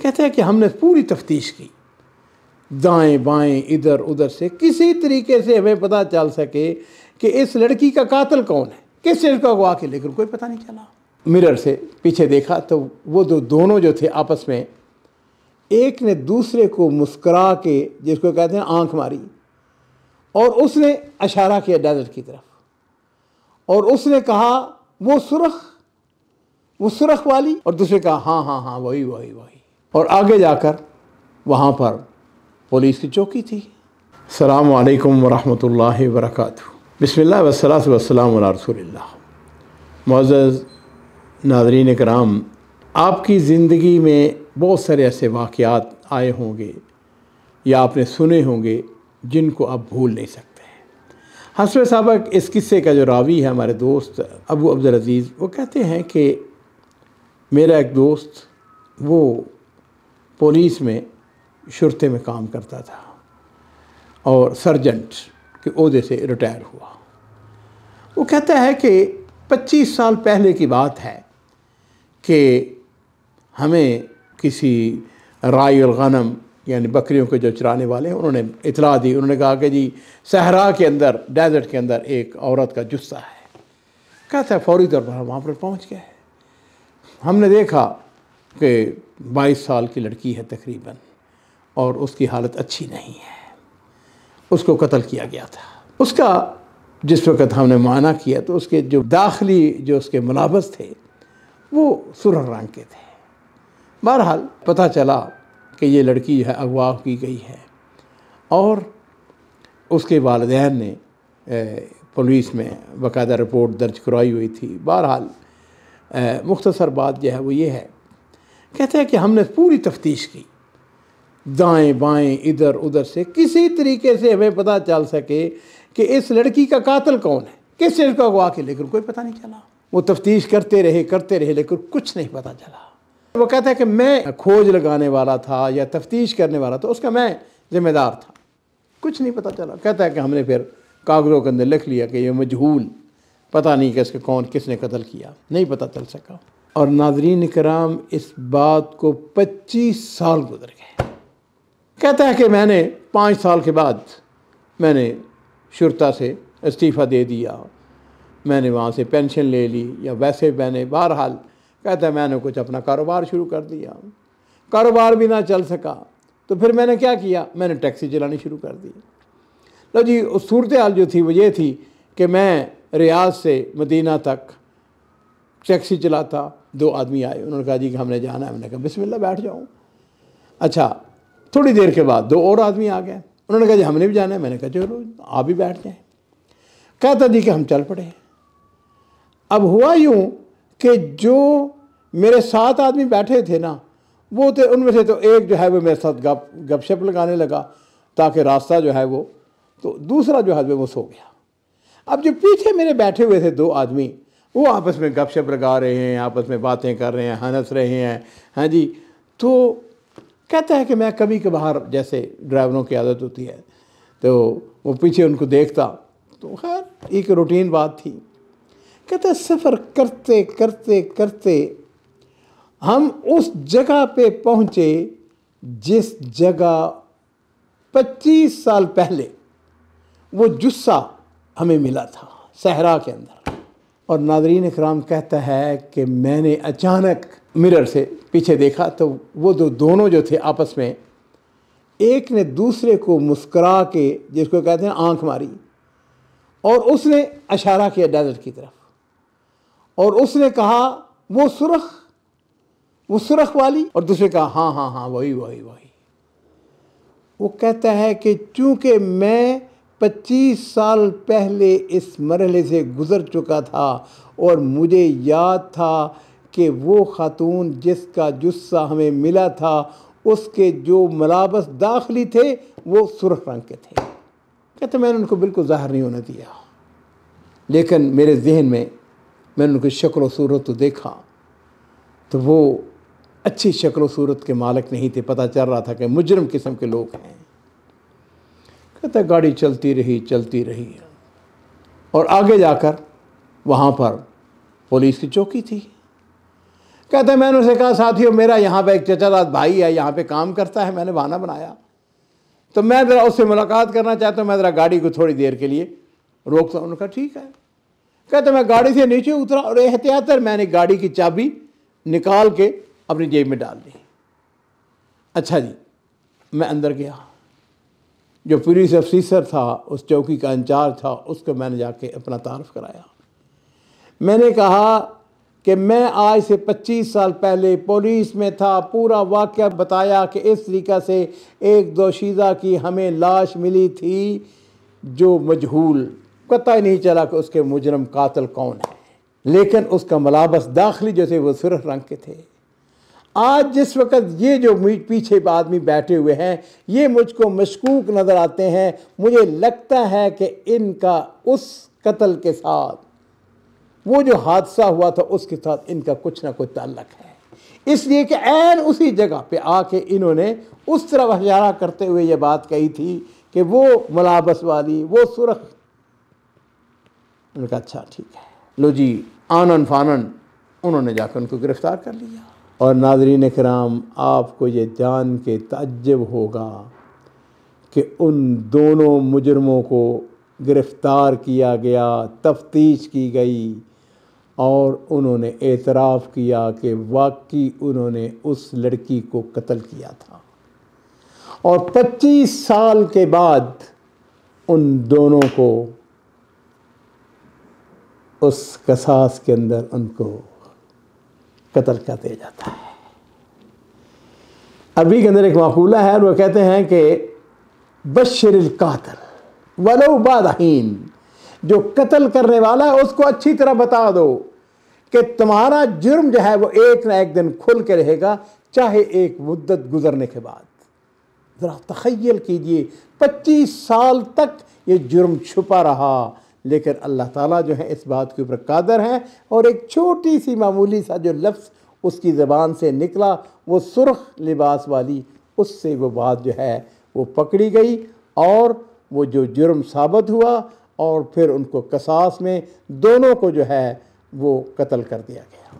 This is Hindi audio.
कहते हैं कि हमने पूरी तफ्तीश की, दाएं बाएं इधर उधर से, किसी तरीके से हमें पता चल सके कि इस लड़की का कातिल कौन है, किस चीज़ को अगवा के, लेकिन कोई पता नहीं चला। मिरर से पीछे देखा तो वो दोनों जो थे आपस में, एक ने दूसरे को मुस्कुरा के, जिसको कहते हैं आंख मारी, और उसने इशारा किया डेजर्ट की तरफ, और उसने कहा वो सुरख वाली, और दूसरे कहा हाँ हाँ हाँ वही वही वही। और आगे जाकर वहाँ पर पुलिस की चौकी थी। अस्सलामु अलैकुम वरहमतुल्लाहि वबरकातुहू। बिस्मिल्लाह वस्सलातु वस्सलामु अला रसूलिल्लाह। मुअज़्ज़ज़ नाज़रीन किराम, आपकी ज़िंदगी में बहुत सारे ऐसे वाक़यात आए होंगे या आपने सुने होंगे जिनको आप भूल नहीं सकते। हस्ब साबक इस किस्से का जो रावी है हमारे दोस्त अबू अब्दुल अज़ीज़, वो कहते हैं कि मेरा एक दोस्त वो पुलिस में शुरते में काम करता था और सर्जेंट के ओहदे से रिटायर हुआ। वो कहता है कि 25 साल पहले की बात है कि हमें किसी राई और गनम यानी बकरियों के जो चराने वाले हैं उन्होंने इतला दी। उन्होंने कहा कि जी सहरा के अंदर, डेजर्ट के अंदर एक औरत का जुस्सा है। कहता है फौरी तौर पर हम वहाँ पर पहुँच गए। हमने देखा कि 22 साल की लड़की है तकरीबन, और उसकी हालत अच्छी नहीं है। उसको कत्ल किया गया था। उसका जिस वक़्त हमने माना किया तो उसके जो दाखिली जो उसके मुलाबस थे वो सुर्ख रंग के थे। बहरहाल पता चला कि ये लड़की है अगवा की गई है, और उसके वालिदैन ने पुलिस में बाकायदा रिपोर्ट दर्ज करवाई हुई थी। बहरहाल मुख्तसर बात जो है वो ये है, कहते हैं कि हमने पूरी तफ्तीश की, दाएं बाएं इधर उधर से, किसी तरीके से हमें पता चल सके कि इस लड़की का कातिल कौन है, किस चीज़ को अगवा के, लेकिन कोई पता नहीं चला। वो तफ्तीश करते रहे लेकिन कुछ नहीं पता चला। वो कहता है कि मैं खोज लगाने वाला था या तफ्तीश करने वाला था, उसका मैं ज़िम्मेदार था, कुछ नहीं पता चला। कहता है कि हमने फिर कागज़ों के अंदर लिख लिया कि ये मजहूल, पता नहीं कि इसके कौन किसने कत्ल किया, नहीं पता चल सका। और नाज़रीन कराम, इस बात को 25 साल गुजर गए। कहता है कि मैंने 5 साल के बाद मैंने शुरता से इस्तीफ़ा दे दिया, मैंने वहाँ से पेंशन ले ली या वैसे मैंने, बहरहाल कहता है मैंने कुछ अपना कारोबार शुरू कर दिया। कारोबार भी ना चल सका तो फिर मैंने क्या किया, मैंने टैक्सी चलानी शुरू कर दी। लो जी, उस सूरत हाल जो थी वो ये थी कि मैं रियाद से मदीना तक टैक्सी चलाता। 2 आदमी आए, उन्होंने कहा जी कि हमने जाना है। मैंने कहा बिस्मिल्लाह बैठ जाओ। अच्छा, थोड़ी देर के बाद 2 और आदमी आ गए, उन्होंने कहा जी हमने भी जाना है। मैंने कहा चलो आप भी बैठ जाएँ। कहता जी कि हम चल पड़े। अब हुआ यूँ कि जो मेरे 7 आदमी बैठे थे ना, वो थे, उनमें से तो एक जो है वो मेरे साथ गपशप लगाने लगा ताकि रास्ता जो है वो, तो दूसरा जो है वो सो गया। अब जो पीछे मेरे बैठे हुए थे 2 आदमी, वो आपस में गपशप लगा रहे हैं, आपस में बातें कर रहे हैं, हंस रहे हैं। हाँ जी, तो कहता है कि मैं कभी कभार, जैसे ड्राइवरों की आदत होती है, तो वो पीछे उनको देखता, तो खैर एक रूटीन बात थी। कहते सफ़र करते करते करते हम उस जगह पे पहुँचे जिस जगह 25 साल पहले वो जुस्सा हमें मिला था, सहरा के अंदर। और नाज़रीन इकराम, कहता है कि मैंने अचानक मिरर से पीछे देखा तो वो दोनों जो थे आपस में, एक ने दूसरे को मुस्कुरा के, जिसको कहते हैं आंख मारी, और उसने इशारा किया डेजर्ट की तरफ, और उसने कहा वो सुरख वाली, और दूसरे कहा हाँ हाँ हाँ वही वही वही। वो कहता है कि चूँकि मैं 25 साल पहले इस मरहले से गुज़र चुका था और मुझे याद था कि वो ख़ातून जिसका जुस्सा हमें मिला था उसके जो मलाबस दाखिली थे वो सुर्ख रंग के थे। कहते मैंने उनको बिल्कुल ज़ाहिर नहीं होने दिया, लेकिन मेरे जहन में मैंने उनकी शक्ल व सूरत तो देखा तो वो अच्छी शक्ल व सूरत के मालिक नहीं थे। पता चल रहा था कि मुजरिम किस्म के लोग हैं। कहता गाड़ी चलती रही और आगे जाकर वहाँ पर पुलिस की चौकी थी। कहते हैं मैंने उसे कहा साथियों मेरा यहाँ पे एक चचादाद भाई है, यहाँ पे काम करता है, मैंने बहाना बनाया, तो मैं ज़रा उससे मुलाकात करना चाहता हूँ, मैं ज़रा गाड़ी को थोड़ी देर के लिए रोकता हूँ। उन्होंने कहा ठीक है। कहते मैं गाड़ी से नीचे उतरा और एहतियातन मैंने गाड़ी की चाबी निकाल के अपनी जेब में डाल ली। अच्छा जी, मैं अंदर गया। जो पुलिस अफसर था, उस चौकी का इंचार्ज था, उसको मैंने जाके अपना तारुफ कराया। मैंने कहा कि मैं आज से 25 साल पहले पुलिस में था, पूरा वाक़या बताया कि इस तरीक़ा से एक दोशीज़ा की हमें लाश मिली थी जो मजहूल, पता ही नहीं चला कि उसके मुजरम कातिल कौन है, लेकिन उसका मलाबस दाखिली जो थे वो सुर्ख रंग के थे। आज जिस वक़्त ये जो पीछे आदमी बैठे हुए हैं ये मुझको मशकूक नज़र आते हैं, मुझे लगता है कि इनका उस कत्ल के साथ, वो जो हादसा हुआ था उसके साथ इनका कुछ ना कुछ ताल्लुक़ है। इसलिए कि ऐन उसी जगह पे आके इन्होंने उस तरफ इशारा करते हुए ये बात कही थी कि वो मुलाबस वाली, वो सुर्ख। उनका अच्छा ठीक है, लो जी, आनन फानन उन्होंने जाकर उनको गिरफ़्तार कर लिया। और नाज़रीन किराम, आपको ये जान के ताज्जुब होगा कि उन दोनों मुजरमों को गिरफ़्तार किया गया, तफ्तीश की गई और उन्होंने एतराफ़ किया कि वाकई उन्होंने उस लड़की को कत्ल किया था। और 25 साल के बाद उन दोनों को उस कसास के अंदर उनको कत्ल कर दिया जाता है। अरबी के अंदर एक मक़ूला है, वो कहते हैं कि बश्शिरिल कातिल वलो बाद हीन, जो कत्ल करने वाला है उसको अच्छी तरह बता दो कि तुम्हारा जुर्म जो है वो एक ना एक दिन खुल के रहेगा, चाहे एक मुद्दत गुजरने के बाद। ज़रा तख़य्युल कीजिए, 25 साल तक ये जुर्म छुपा रहा, लेकिन अल्लाह ताला जो है इस बात के ऊपर कादर है। और एक छोटी सी मामूली सा जो लफ्ज़ उसकी ज़बान से निकला, वो सुर्ख लिबास वाली, उससे वो बात जो है वो पकड़ी गई और वो जो जुर्म साबित हुआ और फिर उनको कसास में दोनों को जो है वो कत्ल कर दिया गया।